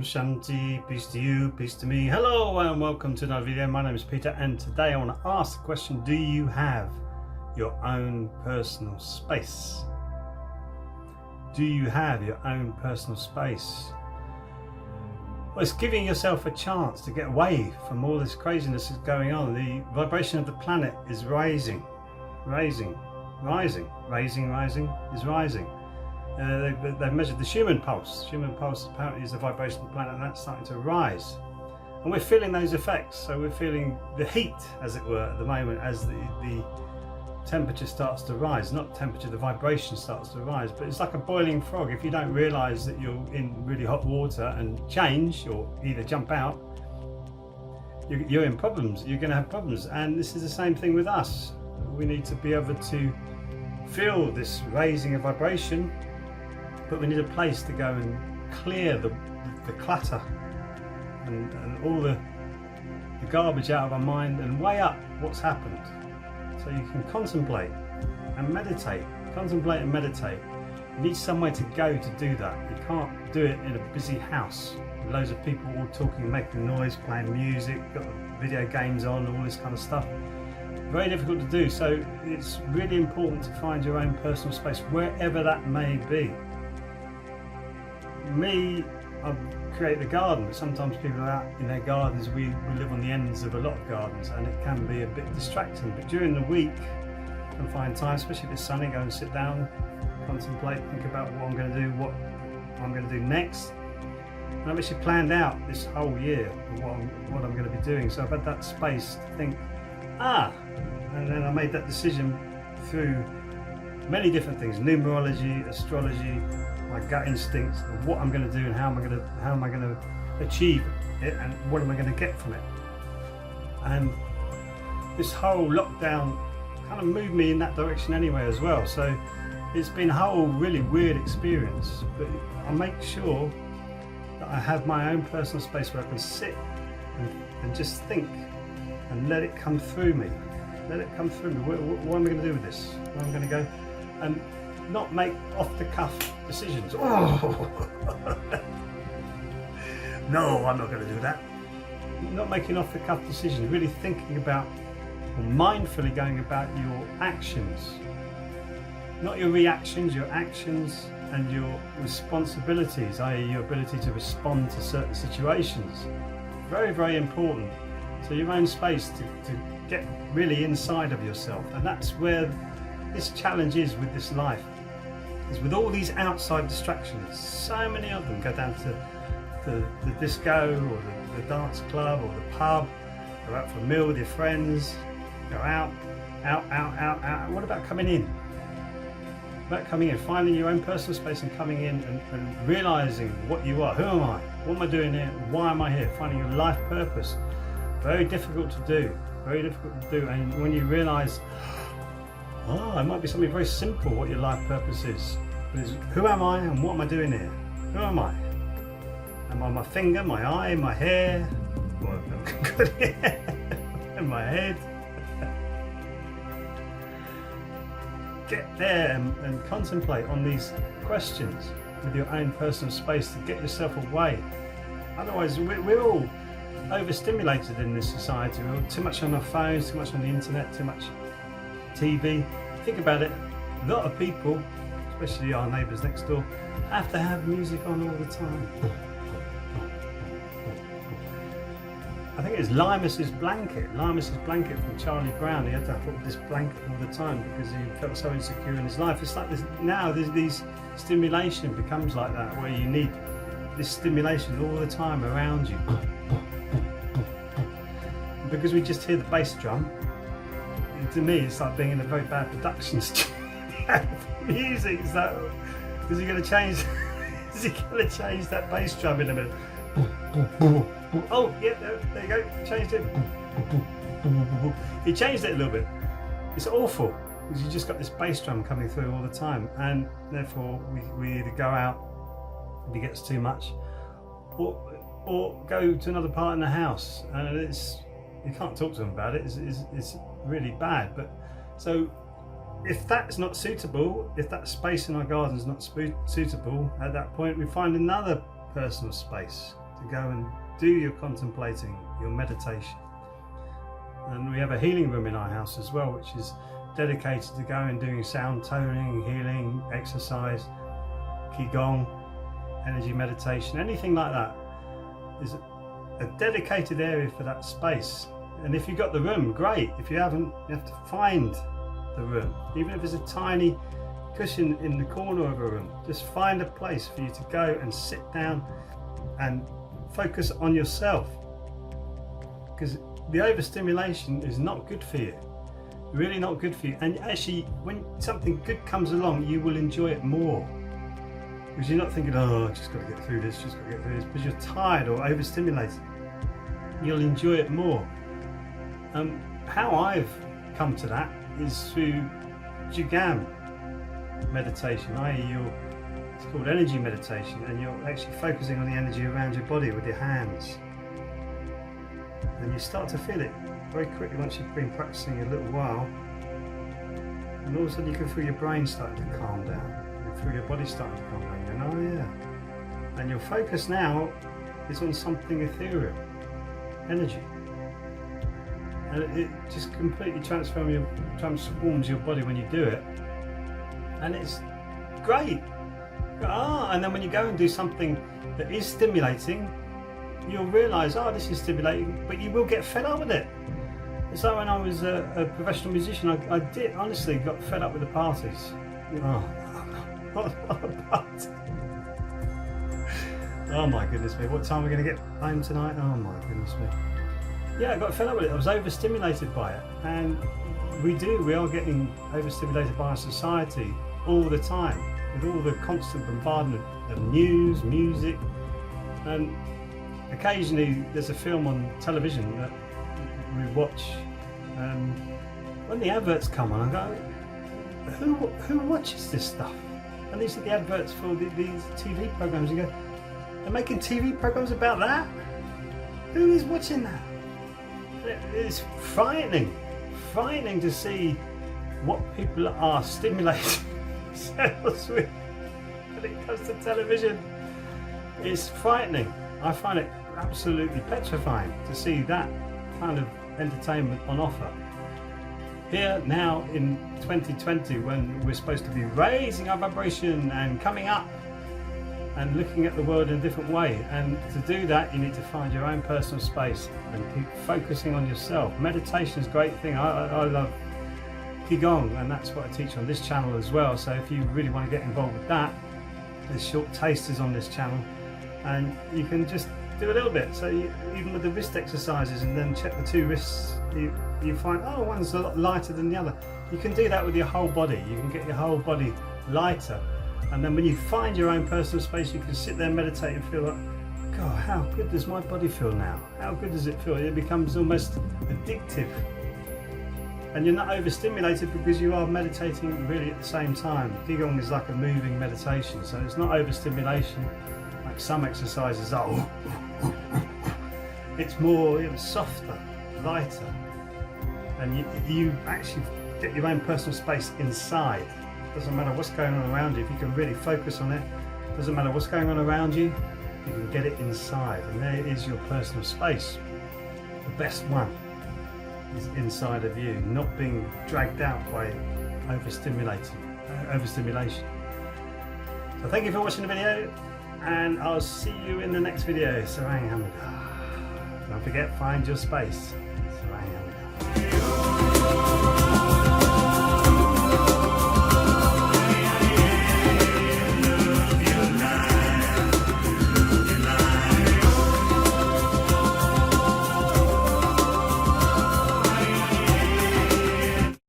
Shanti, peace to you, peace to me. Hello and welcome to another video. My name is Peter and today I want to ask the question, do you have your own personal space? Do you have your own personal space? Well, it's giving yourself a chance to get away from all this craziness that's going on. The vibration of the planet is rising. They've measured the Schumann pulse. Schumann pulse apparently is the vibration of the planet, and that's starting to rise. And we're feeling those effects. So we're feeling the heat, as it were, at the moment, as the temperature starts to rise. Not temperature, the vibration starts to rise. But it's like a boiling frog. If you don't realise that you're in really hot water and change, or either jump out, you're in problems. You're going to have problems. And this is the same thing with us. We need to be able to feel this raising of vibration, but we need a place to go and clear the clutter and all the garbage out of our mind and weigh up what's happened, so you can contemplate and meditate. You need somewhere to go to do that. You can't do it in a busy house with loads of people all talking, making noise, playing music, got video games on, all this kind of stuff. Very difficult to do. So it's really important to find your own personal space, wherever that may be. Me, I've created a garden, but sometimes people are out in their gardens. We live on the ends of a lot of gardens and it can be a bit distracting, but during the week I can find time, especially if it's sunny, go and sit down, contemplate, think about what I'm going to do, what I'm going to do next. And I've actually planned out this whole year what I'm going to be doing, so I've had that space to think, and then I made that decision through many different things: numerology, astrology, my gut instincts, of what I'm going to do and how am I going to achieve it and what am I going to get from it. And this whole lockdown kind of moved me in that direction anyway as well. So it's been a whole really weird experience, but I make sure that I have my own personal space where I can sit and just think and let it come through me. Let it come through me. What am I going to do with this? Where am I going to go? And not make off-the-cuff decisions. Oh, no, I'm not going to do that. Not making off-the-cuff decisions. Really thinking about, or mindfully going about your actions. Not your reactions, your actions and your responsibilities, i.e. your ability to respond to certain situations. Very, very important. So your own space to get really inside of yourself, and that's where this challenge is with this life, is with all these outside distractions. So many of them. Go down to the disco or the dance club or the pub, go out for a meal with your friends, go out. What about coming in? About coming in, finding your own personal space and coming in and realising what you are. Who am I? What am I doing here? Why am I here? Finding your life purpose. Very difficult to do, and when you realise, it might be something very simple what your life purpose is. But it's, who am I and what am I doing here? Who am I? Am I my finger, my eye, my hair? Well, good hair. And my head? Get there and contemplate on these questions with your own personal space to get yourself away. Otherwise, we're all overstimulated in this society. We're too much on our phones, too much on the internet, too much TV. Think about it, a lot of people, especially our neighbours next door, have to have music on all the time. I think it's Limus's blanket from Charlie Brown. He had to hold this blanket all the time because he felt so insecure in his life. It's like this now, these stimulation becomes like that, where you need this stimulation all the time around you. Because we just hear the bass drum, to me it's like being in a very bad production studio. Music, is that, is he going to change that bass drum in a minute? Oh yeah, there you go, changed it. He changed it a little bit. It's awful because you just got this bass drum coming through all the time, and therefore we either go out if it gets too much, or go to another part in the house, and you can't talk to them about it. It's really bad. But so if that's not suitable, if that space in our garden is not suitable, at that point we find another personal space. to go and do your contemplating, your meditation. And we have a healing room in our house as well, which is dedicated to going and doing sound toning, healing, exercise, qigong, energy meditation, anything like that. There's a dedicated area for that space. And if you've got the room, great. If you haven't, you have to find the room. Even if there's a tiny cushion in the corner of a room, just find a place for you to go and sit down and focus on yourself. Because the overstimulation is not good for you. Really not good for you. And actually, when something good comes along, you will enjoy it more. Because you're not thinking, oh, I just got to get through this, just got to get through this. Because you're tired or overstimulated. You'll enjoy it more. How I've come to that is through Jigam meditation, i.e. it's called energy meditation, and you're actually focusing on the energy around your body with your hands. And you start to feel it very quickly once you've been practicing a little while. And all of a sudden you can feel your brain starting to calm down. You can feel your body starting to calm down. You know, oh yeah. And your focus now is on something ethereal, energy. And it just completely transforms your body when you do it. And it's great. And then when you go and do something that is stimulating, you'll realise, oh, this is stimulating, but you will get fed up with it. It's like when I was a professional musician, I did honestly got fed up with the parties. Oh, what a party. Oh my goodness me, what time are we going to get home tonight? Oh my goodness me. Yeah, I got fed up with it. I was overstimulated by it. And we are getting overstimulated by our society all the time, with all the constant bombardment of news, music, and occasionally there's a film on television that we watch, and when the adverts come on, I go, who watches this stuff? And these are the adverts for these TV programs. You go, they're making TV programs about that? Who is watching that? It's frightening to see what people are stimulating themselves with when it comes to television. It's frightening. I find it absolutely petrifying to see that kind of entertainment on offer. Here now in 2020, when we're supposed to be raising our vibration and coming up and looking at the world in a different way, and to do that you need to find your own personal space and keep focusing on yourself. Meditation is a great thing. I love qigong, and that's what I teach on this channel as well. So if you really want to get involved with that, there's short tasters on this channel, and you can just do a little bit. So even with the wrist exercises, and then check the two wrists, you find, oh, one's a lot lighter than the other. You can do that with your whole body. You can get your whole body lighter. And then when you find your own personal space, you can sit there and meditate and feel like, God, how good does my body feel now? How good does it feel? It becomes almost addictive. And you're not overstimulated because you are meditating really at the same time. Qigong is like a moving meditation, so it's not overstimulation like some exercises are. It's more softer, lighter. And you actually get your own personal space inside. Doesn't matter what's going on around you, if you can really focus on it. Doesn't matter what's going on around you, you can get it inside, and there is your personal space. The best one is inside of you, not being dragged out by overstimulation. So thank you for watching the video, and I'll see you in the next video. Sarang Hamida. Don't forget, find your space. Sarang Hamida.